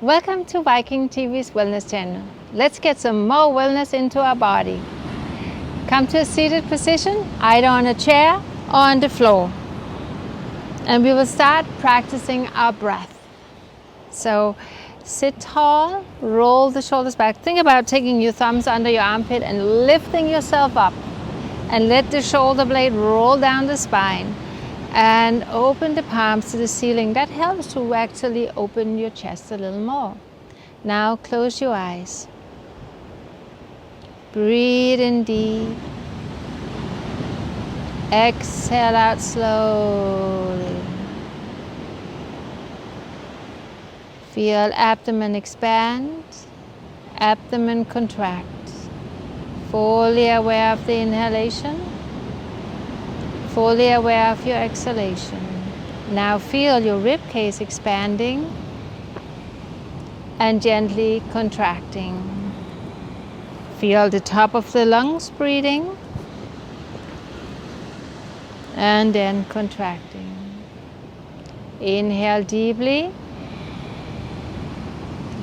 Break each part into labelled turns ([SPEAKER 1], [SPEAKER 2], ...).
[SPEAKER 1] Welcome to Viking.TV's wellness channel. Let's get some more wellness into our body. Come to a seated position, either on a chair or on the floor. And we will start practicing our breath. So sit tall, roll the shoulders back. Think about taking your thumbs under your armpit and lifting yourself up. And let the shoulder blade roll down the spine. And open the palms to the ceiling. That helps to actually open your chest a little more. Now close your eyes. Breathe in deep. Exhale out slowly. Feel abdomen expand, abdomen contract. Fully aware of the inhalation. Fully aware of your exhalation. Now feel your rib cage expanding and gently contracting. Feel the top of the lungs breathing and then contracting. Inhale deeply.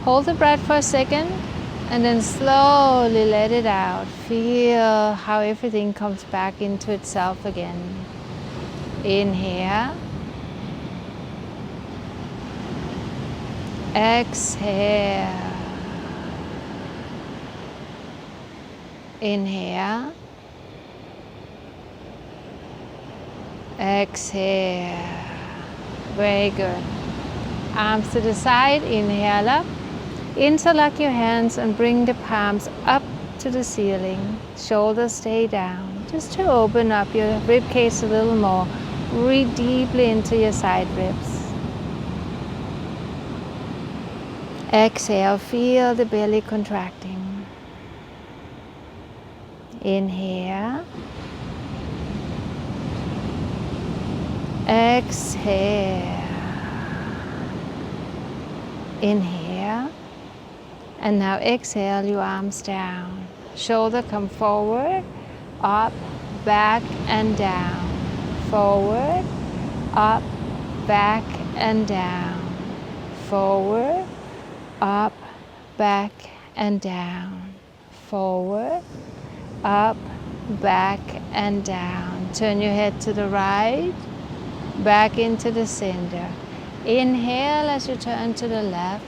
[SPEAKER 1] Hold the breath for a second and then slowly let it out. Feel how everything comes back into itself again. Inhale. Exhale. Inhale. Exhale. Very good. Arms to the side. Inhale up. Interlock your hands and bring the palms up to the ceiling. Shoulders stay down. Just to open up your rib cage a little more. Breathe deeply into your side ribs. Exhale, feel the belly contracting. Inhale. Exhale. Inhale. And now exhale your arms down. Shoulder come forward, up, back and down. Forward, up, back and down. Forward, up, back and down. Forward, up, back and down. Turn your head to the right, back into the center. Inhale as you turn to the left.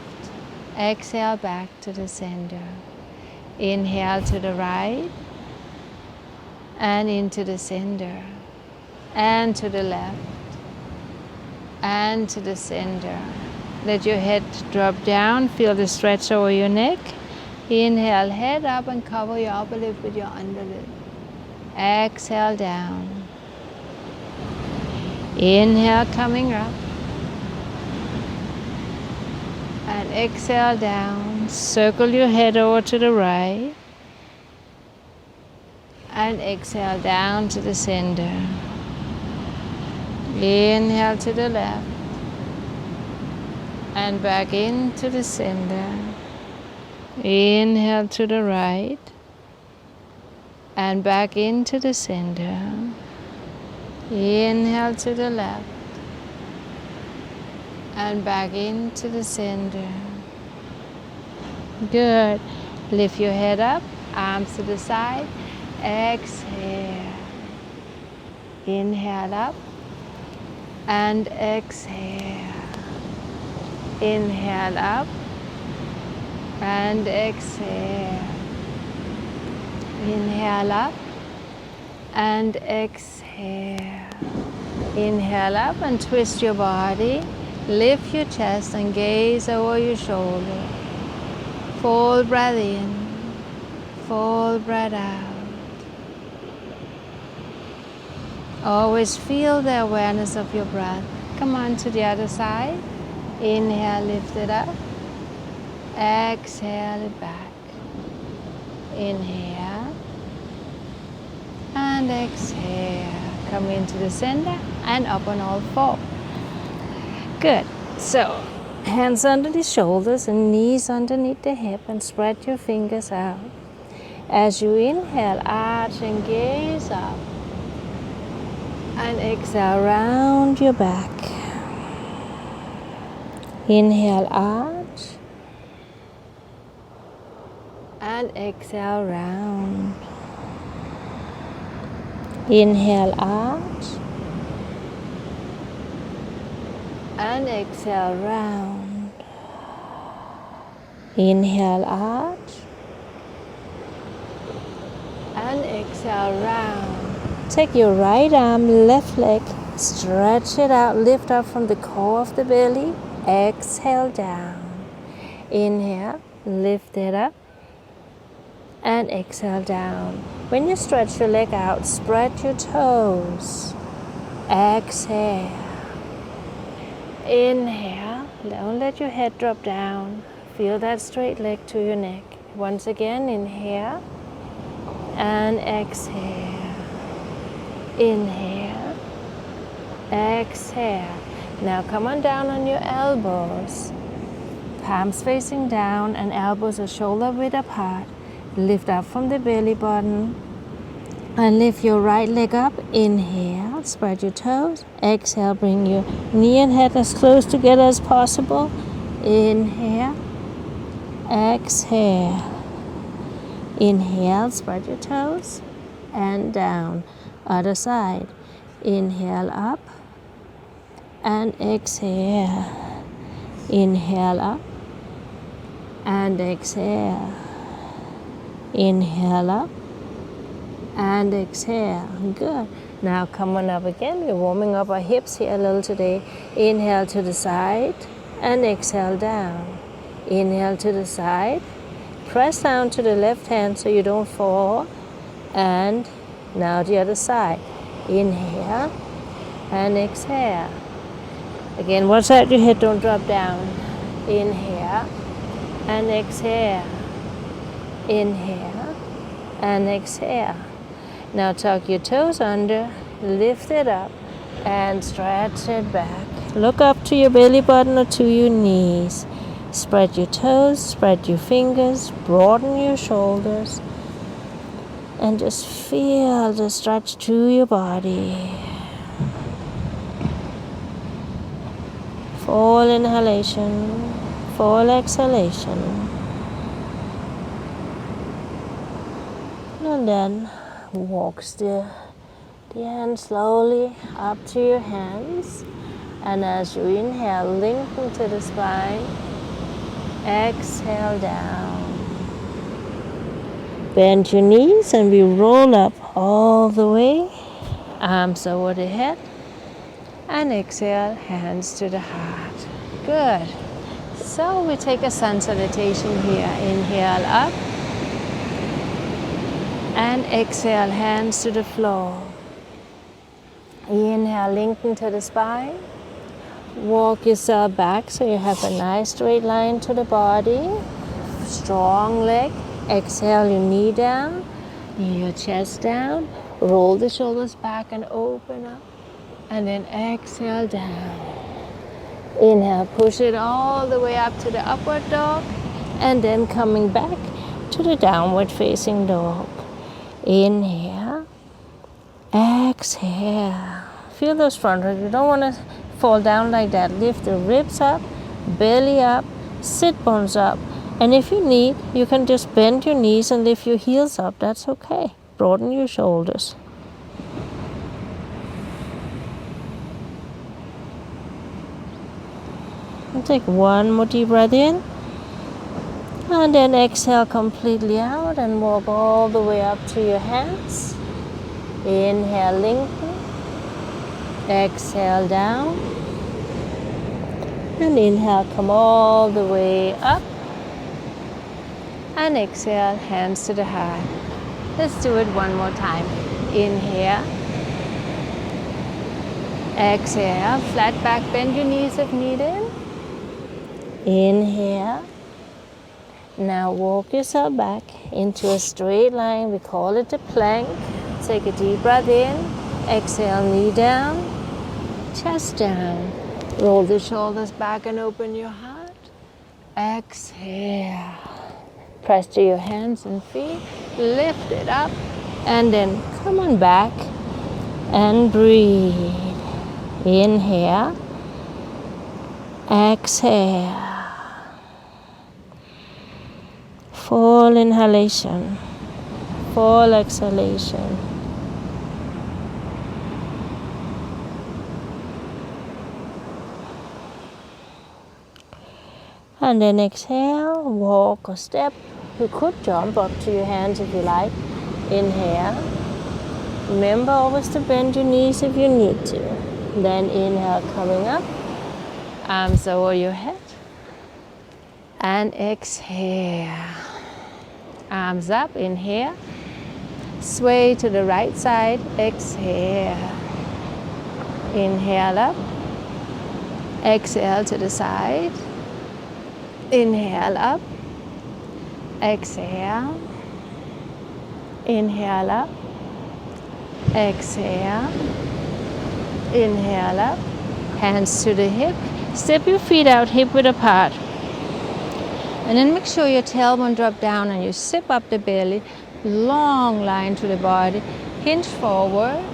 [SPEAKER 1] Exhale back to the center. Inhale to the right and into the center and to the left and to the center. Let your head drop down. Feel the stretch over your neck. Inhale, head up and cover your upper lip with your underlip. Exhale down. Inhale, coming up. And exhale down. Circle your head over to the right. And exhale down to the center. Inhale to the left. And back into the center. Inhale to the right. And back into the center. Inhale to the left. And back into the center. Good. Lift your head up, arms to the side. Exhale. Inhale up and exhale. Inhale up and exhale. Inhale up and exhale. Inhale up and twist your body. Lift your chest and gaze over your shoulder. Full breath in, full breath out. Always feel the awareness of your breath. Come on to the other side. Inhale, lift it up. Exhale it back. Inhale and exhale. Come into the center and up on all four. Good. So, hands under the shoulders and knees underneath the hip and spread your fingers out. As you inhale, arch and gaze up. And exhale, round your back. Inhale, arch. and exhale round. Inhale arch and exhale round. Inhale arch and exhale round. Take your right arm, left leg, stretch it out, lift up from the core of the belly, exhale down. Inhale, lift it up and exhale down. When you stretch your leg out, spread your toes. Exhale. Inhale, don't let your head drop down. Feel that straight leg to your neck. Once again, inhale and exhale. Inhale, exhale. Now come on down on your elbows. Palms facing down and elbows are shoulder width apart. Lift up from the belly button and lift your right leg up. Inhale, spread your toes. Exhale, bring your knee and head as close together as possible. Inhale, exhale. Inhale, spread your toes and down. Other side. Inhale up and exhale. Inhale up and exhale. Inhale up and exhale. Good. Now come on up again. We're warming up our hips here a little today. Inhale to the side and exhale down. Inhale to the side. Press down to the left hand so you don't fall. And now the other side. Inhale and exhale. Again, watch out your head don't drop down. Inhale and exhale. Inhale and exhale. Now tuck your toes under, lift it up and stretch it back. Look up to your belly button or to your knees. Spread your toes, spread your fingers, broaden your shoulders and just feel the stretch to your body. Full inhalation, full exhalation. And then walk the hand slowly up to your hands. And as you inhale, lengthen to the spine. Exhale down. Bend your knees and we roll up all the way. Arms over the head. And exhale, hands to the heart. Good. So we take a sun salutation here. Inhale up. And exhale, hands to the floor. Inhale, lengthen to the spine. Walk yourself back so you have a nice straight line to the body. Strong leg. Exhale, your knee down, your chest down. Roll the shoulders back and open up. And then exhale down. Inhale, push it all the way up to the upward dog. And then coming back to the downward facing dog. Inhale, exhale. Feel those front ribs. You don't want to fall down like that. Lift the ribs up, belly up, sit bones up. And if you need, you can just bend your knees and lift your heels up. That's okay. Broaden your shoulders. And take one more deep breath in. And then exhale completely out and walk all the way up to your hands. Inhale, lengthen. Exhale down. And inhale, come all the way up. And exhale, hands to the heart. Let's do it one more time. Inhale. Exhale, flat back, bend your knees if needed. Inhale. Now walk yourself back into a straight line. We call it a plank. Take a deep breath in. Exhale, knee down, chest down. Roll the shoulders back and open your heart. Exhale. Press to your hands and feet. Lift it up. And then come on back and breathe. Inhale. Exhale. Full
[SPEAKER 2] full inhalation, full exhalation. And then exhale, walk or step. You could jump up to your hands if you like. Inhale. Remember always to bend your knees if you need to. Then inhale, coming up. Arms over your head. And exhale. Arms up, inhale. Sway to the right side, exhale. Inhale up. Exhale to the side. Inhale up. Exhale. Inhale up. Exhale. Inhale up. Hands to the hip. Step your feet out hip width apart. And then make sure your tailbone drop down and you zip up the belly. Long line to the body. Hinge forward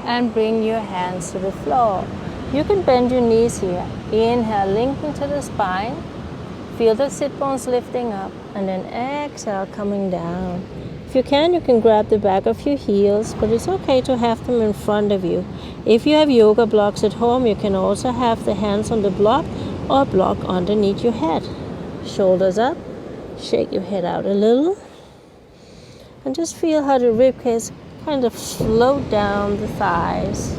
[SPEAKER 2] and bring your hands to the floor. You can bend your knees here. Inhale, lengthen to the spine. Feel the sit bones lifting up. And then exhale, coming down. If you can grab the back of your heels, but it's okay to have them in front of you. If you have yoga blocks at home, you can also have the hands on the block or block underneath your head. Shoulders up, shake your head out a little. And just feel how the ribcage kind of float down the thighs.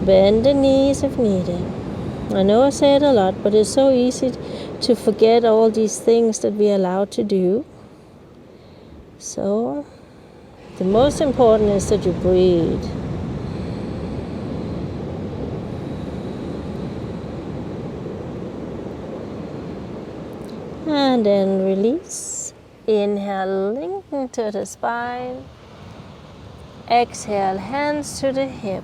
[SPEAKER 2] Bend the knees if needed. I know I say it a lot, but it's so easy to forget all these things that we're allowed to do. So, the most important is that you breathe. And then release. Inhale, lengthen to the spine. Exhale, hands to the hip.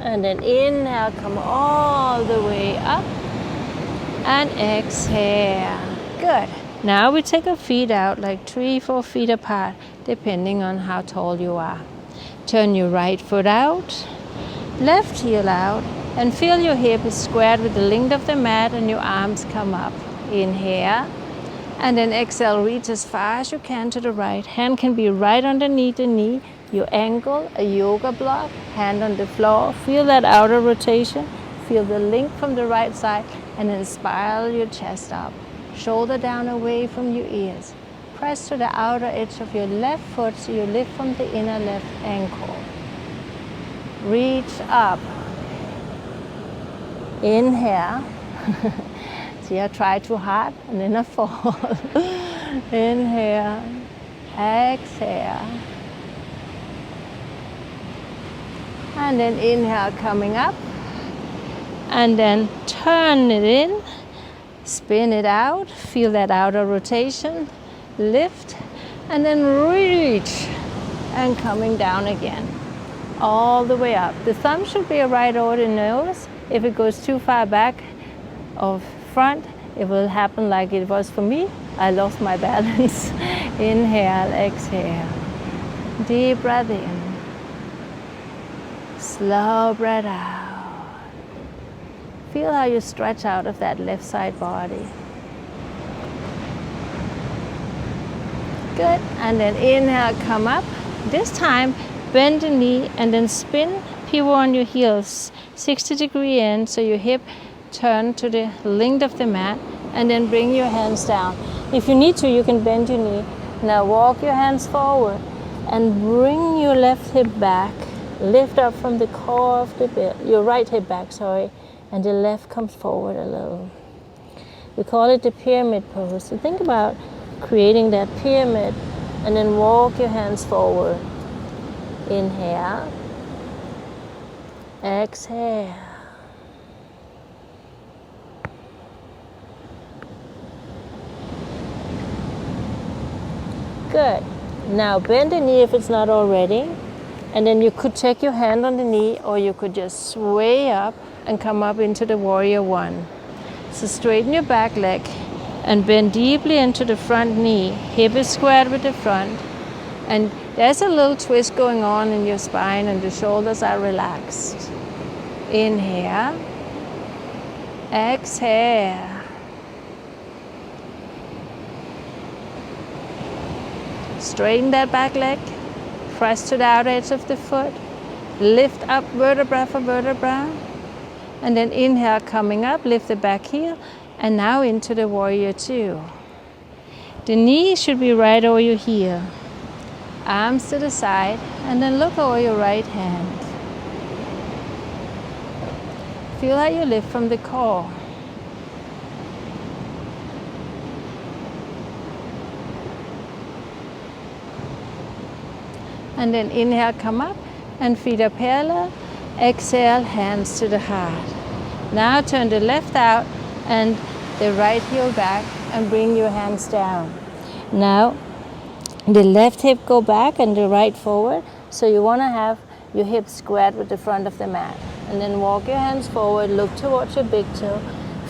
[SPEAKER 2] And then inhale, come all the way up. And exhale. Good. Now we take our feet out like 3-4 feet apart, depending on how tall you are. Turn your right foot out, left heel out, and feel your hip is squared with the length of the mat and your arms come up. Inhale, and then exhale, reach as far as you can to the right. Hand can be right underneath the knee, your ankle, a yoga block, hand on the floor. Feel that outer rotation, feel the length from the right side, and then spiral your chest up. Shoulder down away from your ears. Press to the outer edge of your left foot so you lift from the inner left ankle. Reach up. Inhale. See, I try too hard and then I fall. Inhale. Exhale. And then inhale, coming up. And then turn it in. Spin it out, feel that outer rotation, lift, and then reach, and coming down again, all the way up. The thumb should be right over the nose. If it goes too far back or front, it will happen like it was for me. I lost my balance. Inhale, exhale. Deep breath in. Slow breath out. Feel how you stretch out of that left side body. Good. And then inhale, come up. This time, bend the knee and then spin, pivot on your heels, 60-degree in, so your hip turn to the length of the mat, and then bring your hands down. If you need to, you can bend your knee. Now walk your hands forward and bring your left hip back. Lift up from the core of the your right hip back, and the left comes forward a little. We call it the pyramid pose. So think about creating that pyramid and then walk your hands forward. Inhale. Exhale. Good. Now bend the knee if it's not already. And then you could take your hand on the knee, or you could just sway up and come up into the warrior one. So straighten your back leg and bend deeply into the front knee. Hip is squared with the front. And there's a little twist going on in your spine and the shoulders are relaxed. Inhale. Exhale. Straighten that back leg. Press to the outer edge of the foot. Lift up vertebra for vertebra. And then inhale, coming up, lift the back heel. And now into the warrior two. The knee should be right over your heel. Arms to the side, and then look over your right hand. Feel how you lift from the core. And then inhale, come up, and feet are parallel. Exhale, hands to the heart. Now turn the left out and the right heel back and bring your hands down. Now the left hip go back and the right forward. So you want to have your hips squared with the front of the mat. And then walk your hands forward, look towards your big toe.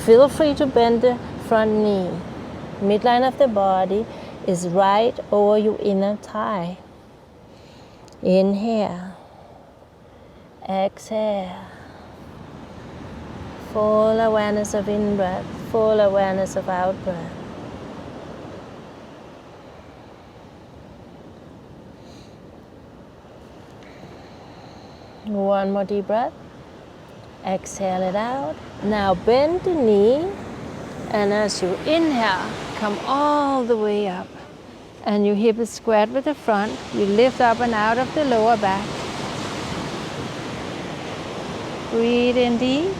[SPEAKER 2] Feel free to bend the front knee. Midline of the body is right over your inner thigh. Inhale. Exhale. Full awareness of in-breath, full awareness of out-breath. One more deep breath. Exhale it out. Now bend the knee, and as you inhale, come all the way up. And your hip is squared with the front. You lift up and out of the lower back. Breathe in deep.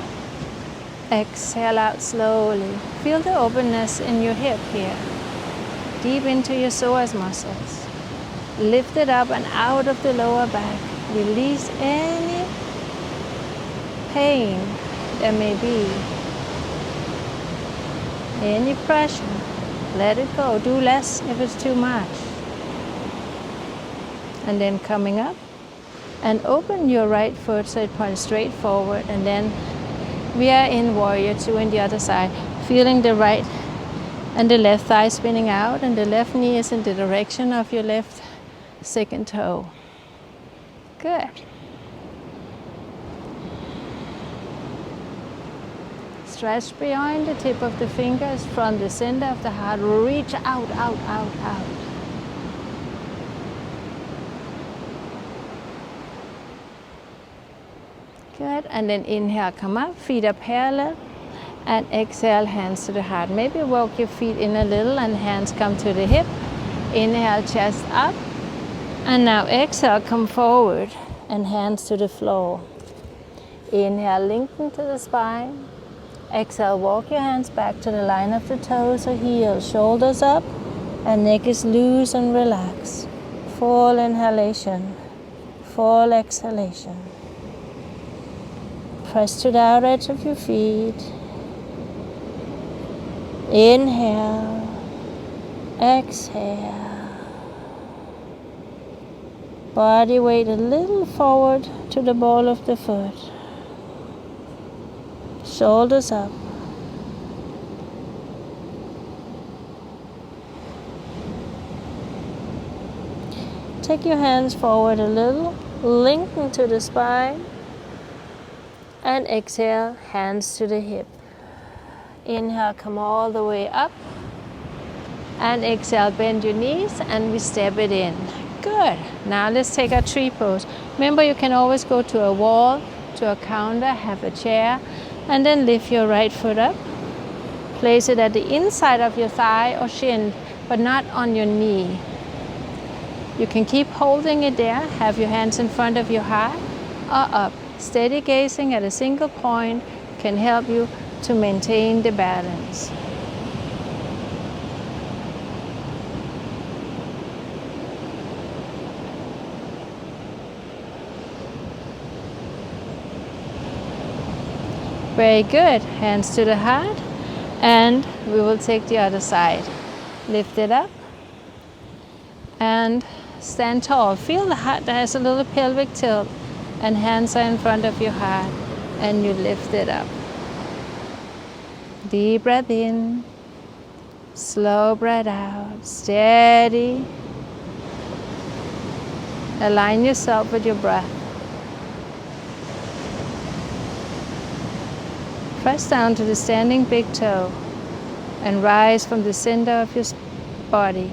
[SPEAKER 2] Exhale out slowly. Feel the openness in your hip here. Deep into your psoas muscles. Lift it up and out of the lower back. Release any pain there may be. Any pressure. Let it go. Do less if it's too much. And then coming up. And open your right foot so it points straight forward. And then we are in warrior two on the other side. Feeling the right and the left thigh spinning out. And the left knee is in the direction of your left second toe. Good. Stretch beyond the tip of the fingers from the center of the heart. Reach out, out, out, out. Good. And then inhale, come up. Feet are parallel. And exhale, hands to the heart. Maybe walk your feet in a little and hands come to the hip. Inhale, chest up. And now exhale, come forward and hands to the floor. Inhale, lengthen to the spine. Exhale, walk your hands back to the line of the toes or heels. Shoulders up and neck is loose and relaxed. Full inhalation, full exhalation. Press to the outer edge of your feet. Inhale, exhale. Body weight a little forward to the ball of the foot. Shoulders up. Take your hands forward a little, lengthen to the spine, and exhale, hands to the hip. Inhale, come all the way up, and exhale, bend your knees, and we step it in. Good. Now let's take our tree pose. Remember, you can always go to a wall, to a counter, have a chair, and then lift your right foot up. Place it at the inside of your thigh or shin, but not on your knee. You can keep holding it there. Have your hands in front of your heart or up. Steady gazing at a single point can help you to maintain the balance. Very good. Hands to the heart, and we will take the other side. Lift it up and stand tall. Feel the heart that has a little pelvic tilt, and hands are in front of your heart, and you lift it up. Deep breath in, slow breath out, steady. Align yourself with your breath. Press down to the standing big toe and rise from the center of your body.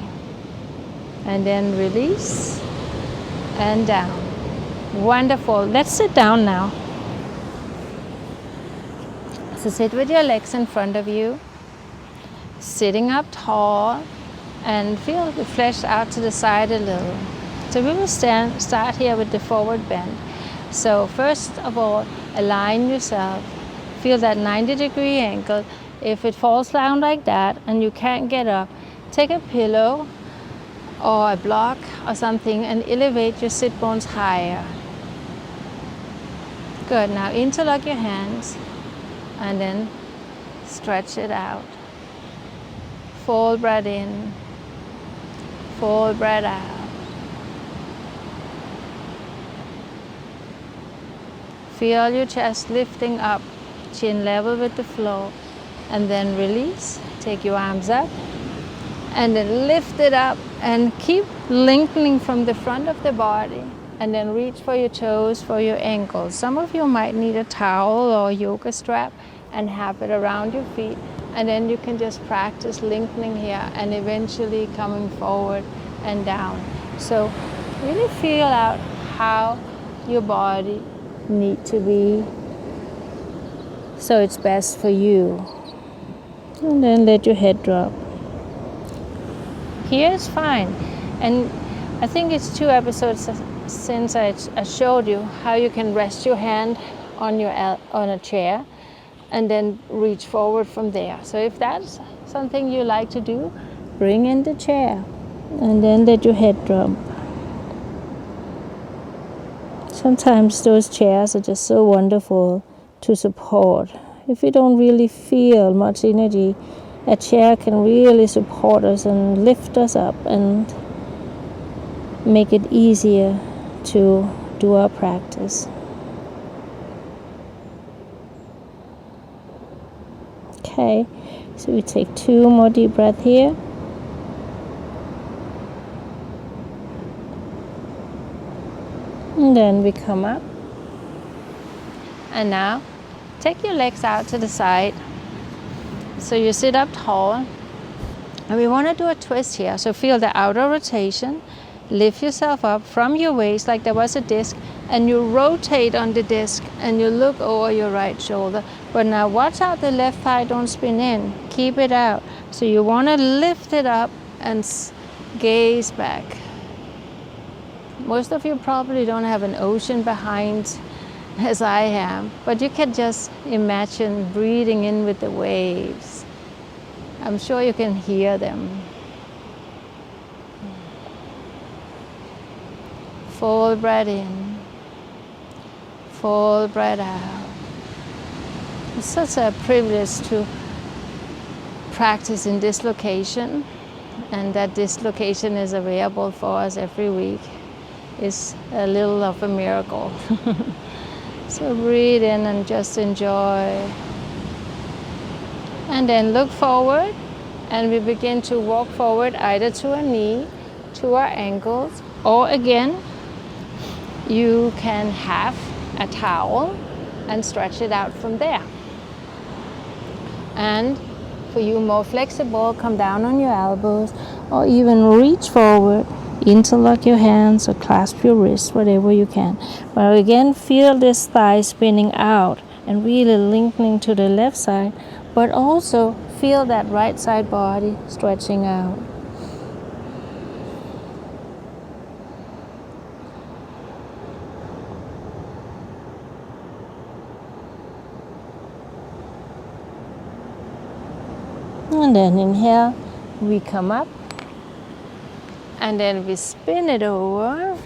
[SPEAKER 2] and then release and down. Wonderful. Let's sit down now. So sit with your legs in front of you, sitting up tall, and feel the flesh out to the side a little. So we will start here with the forward bend. So first of all, align yourself. Feel that 90-degree angle. If it falls down like that and you can't get up, take a pillow or a block or something and elevate your sit bones higher. Good. Now interlock your hands and then stretch it out. Full breath in, full breath out. Feel your chest lifting up, chin level with the floor, and then release. Take your arms up and then lift it up and keep lengthening from the front of the body, and then reach for your toes, for your ankles. Some of you might need a towel or a yoga strap and have it around your feet, and then you can just practice lengthening here and eventually coming forward and down. So really feel out how your body need to be so it's best for you. And then let your head drop. Here is fine. And I think it's 2 episodes since I showed you how you can rest your hand on a chair and then reach forward from there. So if that's something you like to do, bring in the chair and then let your head drop. Sometimes those chairs are just so wonderful to support. If you don't really feel much energy, a chair can really support us and lift us up and make it easier to do our practice. Okay, so we take 2 more deep breaths here. And then we come up. And now take your legs out to the side. So you sit up tall. And we want to do a twist here. So feel the outer rotation. Lift yourself up from your waist like there was a disc. And you rotate on the disc and you look over your right shoulder. But now watch out the left thigh don't spin in. Keep it out. So you want to lift it up and gaze back. Most of you probably don't have an ocean behind as I am, but you can just imagine breathing in with the waves. I'm sure you can hear them. Full breath in, full breath out. It's such a privilege to practice in this location, and that this location is available for us every week. Is a little of a miracle. So breathe in and just enjoy. And then look forward, and we begin to walk forward either to a knee, to our ankles, or again, you can have a towel and stretch it out from there. And for you more flexible, come down on your elbows or even reach forward. Interlock your hands or clasp your wrists, whatever you can. But again, feel this thigh spinning out and really lengthening to the left side, but also feel that right side body stretching out. And then inhale, we come up. And then we spin it over,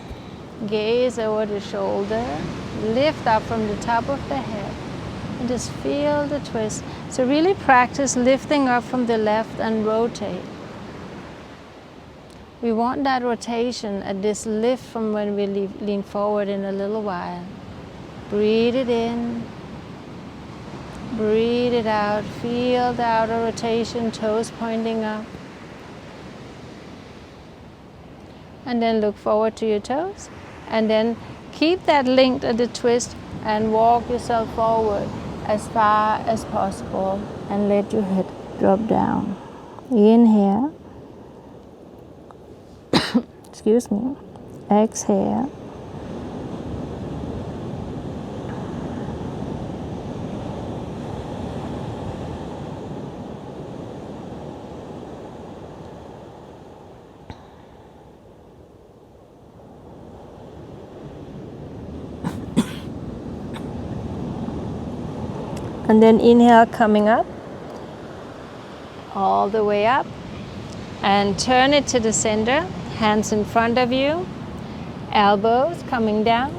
[SPEAKER 2] gaze over the shoulder, lift up from the top of the head, and just feel the twist. So really practice lifting up from the left and rotate. We want that rotation and this lift from when we lean forward in a little while. Breathe it in, breathe it out, feel the outer rotation, toes pointing up. And then look forward to your toes. And then keep that linked at the twist and walk yourself forward as far as possible and let your head drop down. Inhale. excuse me, exhale. And then inhale, coming up, all the way up, and turn it to the center, hands in front of you, elbows coming down,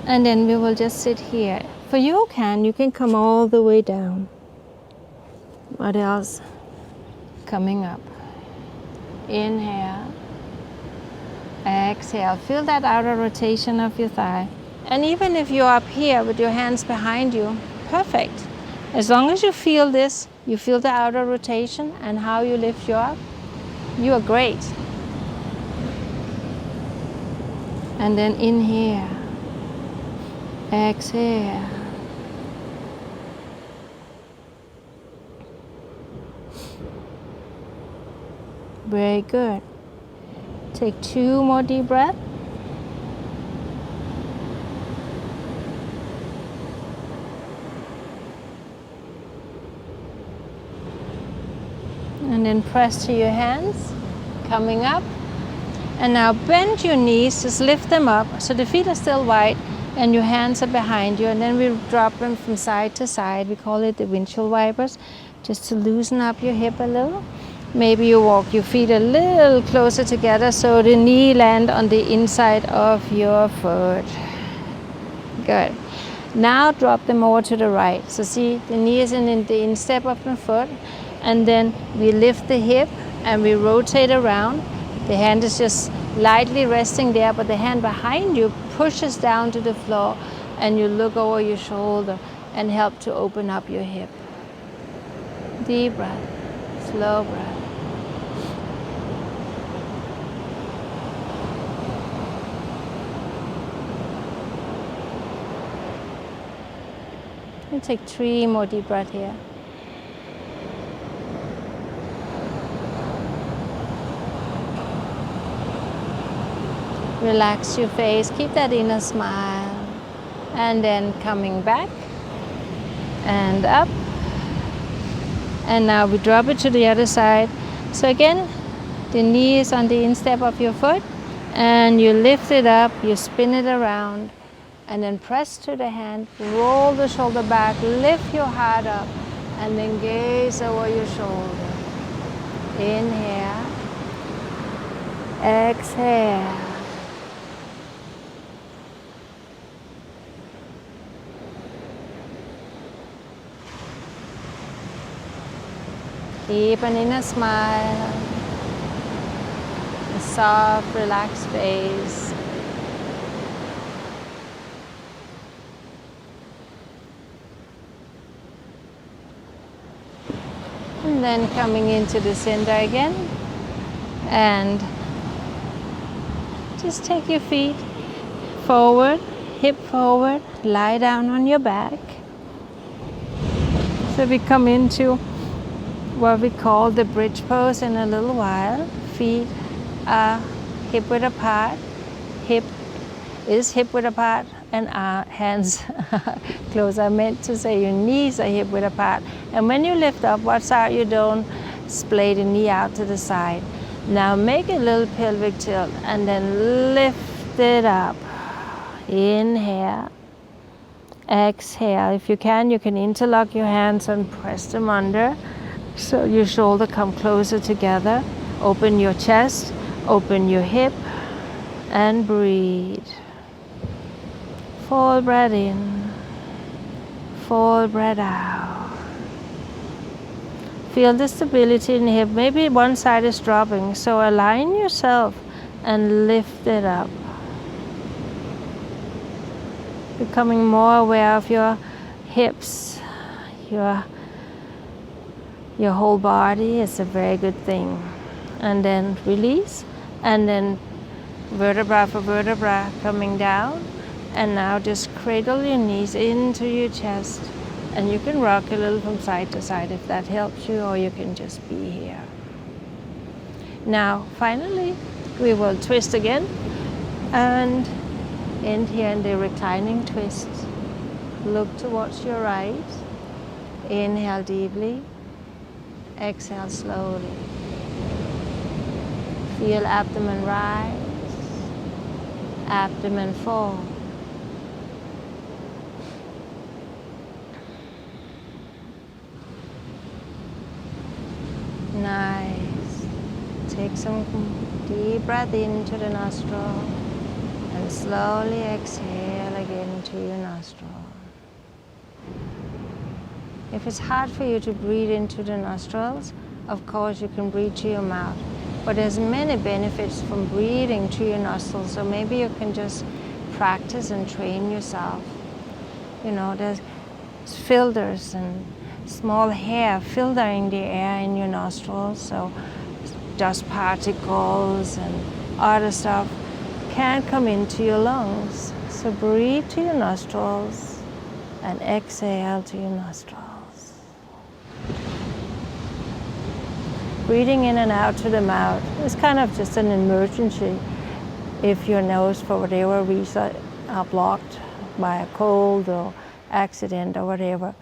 [SPEAKER 2] and then we will just sit here. For you can come all the way down. What else? Coming up. Inhale, exhale, feel that outer rotation of your thigh. And even if you're up here with your hands behind you, perfect. As long as you feel this, you feel the outer rotation and how you lift you up, you are great. And then inhale, exhale. Very good. Take 2 more deep breaths. And then press to your hands, coming up. And now bend your knees, just lift them up so the feet are still wide and your hands are behind you. And then we drop them from side to side. We call it the windshield wipers, just to loosen up your hip a little. Maybe you walk your feet a little closer together so the knee land on the inside of your foot. Good. Now drop them over to the right. So see, the knee is in the instep of the foot. And then we lift the hip and we rotate around. The hand is just lightly resting there, but the hand behind you pushes down to the floor and you look over your shoulder and help to open up your hip. Deep breath, slow breath. And take 3 more deep breaths here. Relax your face, keep that inner smile. And then coming back and up. And now we drop it to the other side. So again, the knee is on the instep of your foot. And you lift it up, you spin it around. And then press to the hand, roll the shoulder back, lift your heart up. And then gaze over your shoulder. Inhale. Exhale. Keep an inner smile, a soft, relaxed face. And then coming into the center again. And just take your feet forward, hip forward, lie down on your back. So we come into what we call the bridge pose in a little while. Feet are hip width apart, hip is hip width apart, and our hands close. I meant to say your knees are hip width apart. And when you lift up, watch out you don't splay the knee out to the side. Now make a little pelvic tilt and then lift it up. Inhale. Exhale. If you can interlock your hands and press them under. So your shoulder come closer together. Open your chest, open your hip, and breathe. Full breath in, full breath out. Feel the stability in the hip. Maybe one side is dropping, so align yourself and lift it up. Becoming more aware of your hips, your whole body is a very good thing. And then release, and then vertebra for vertebra coming down. And now just cradle your knees into your chest. And you can rock a little from side to side if that helps you, or you can just be here. Now, finally, we will twist again and end here in the reclining twist. Look towards your right. Inhale deeply. Exhale slowly. Feel abdomen rise, abdomen fall. Nice. Take some deep breath into the nostril and slowly exhale again to your nostril. If it's hard for you to breathe into the nostrils, of course you can breathe to your mouth. But there's many benefits from breathing to your nostrils, so maybe you can just practice and train yourself. You know, there's filters and small hair filtering the air in your nostrils, so dust particles and other stuff can't come into your lungs. So breathe to your nostrils and exhale to your nostrils. Breathing in and out to the mouth is kind of just an emergency if your nose, for whatever reason, are blocked by a cold or accident or whatever.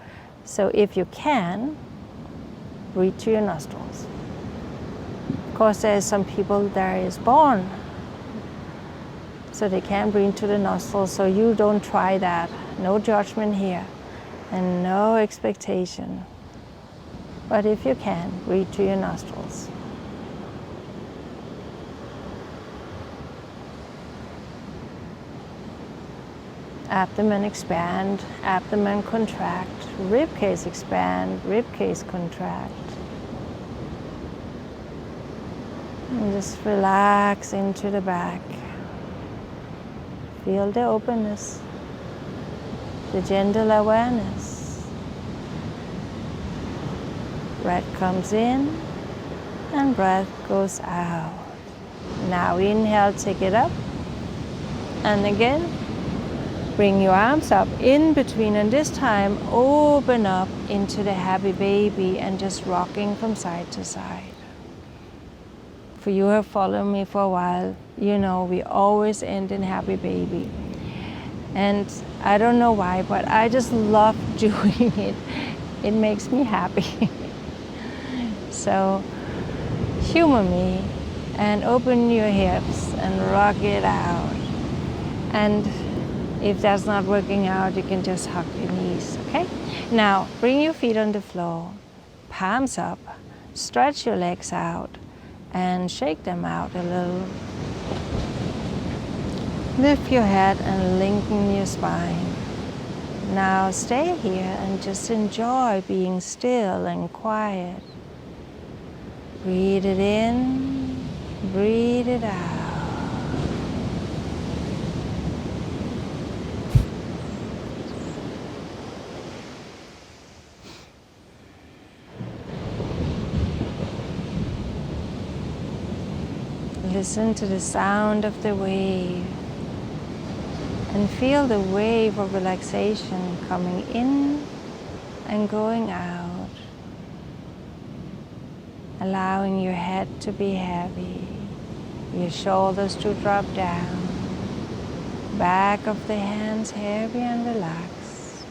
[SPEAKER 2] So if you can, breathe to your nostrils. Of course, there's some people that is born, so they can't breathe to the nostrils, so you don't try that. No judgment here, and no expectation. But if you can, breathe to your nostrils. Abdomen expand, abdomen contract, ribcage expand, ribcage contract. And just relax into the back. Feel the openness, the gentle awareness. Breath comes in and breath goes out. Now inhale, take it up. And again, bring your arms up in between, and this time open up into the happy baby and just rocking from side to side. For you who have followed me for a while, you know we always end in happy baby. And I don't know why, but I just love doing it. It makes me happy. So humor me and open your hips and rock it out. And if that's not working out, you can just hug your knees, okay? Now, bring your feet on the floor, palms up, stretch your legs out, and shake them out a little. Lift your head and lengthen your spine. Now stay here and just enjoy being still and quiet. Breathe it in, breathe it out. Listen to the sound of the wave and feel the wave of relaxation coming in and going out. Allowing your head to be heavy, your shoulders to drop down, back of the hands heavy and relaxed.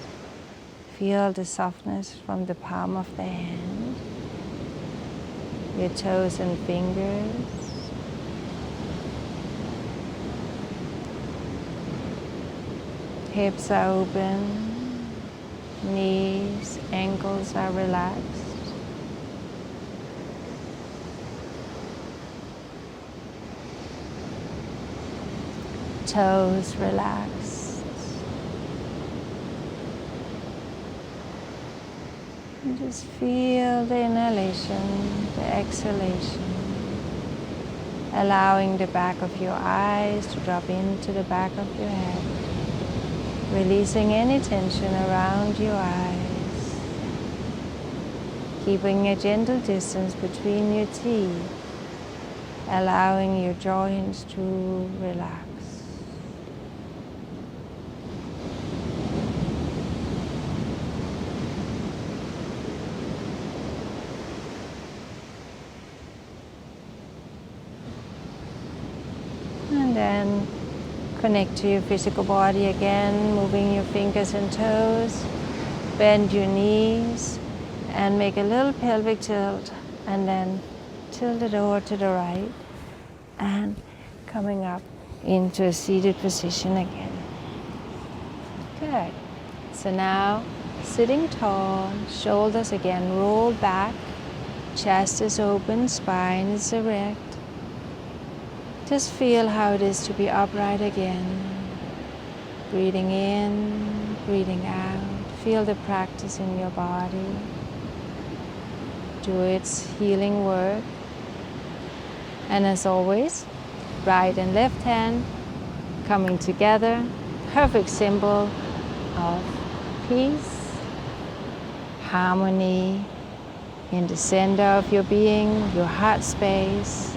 [SPEAKER 2] Feel the softness from the palm of the hand, your toes and fingers. Hips are open, knees, ankles are relaxed. Toes relaxed. And just feel the inhalation, the exhalation. Allowing the back of your eyes to drop into the back of your head. Releasing any tension around your eyes. Keeping a gentle distance between your teeth. Allowing your joints to relax. then connect to your physical body again, moving your fingers and toes. Bend your knees and make a little pelvic tilt, and then tilt it over to the right and coming up into a seated position again. Good. So now sitting tall, shoulders again rolled back, chest is open, spine is erect. Just feel how it is to be upright again. Breathing in, breathing out. Feel the practice in your body. Do its healing work. And as always, right and left hand coming together. Perfect symbol of peace, harmony in the center of your being, your heart space,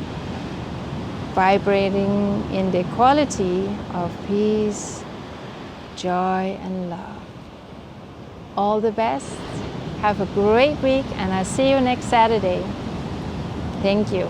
[SPEAKER 2] vibrating in the quality of peace, joy, and love. All the best. Have a great week, and I'll see you next Saturday. Thank you.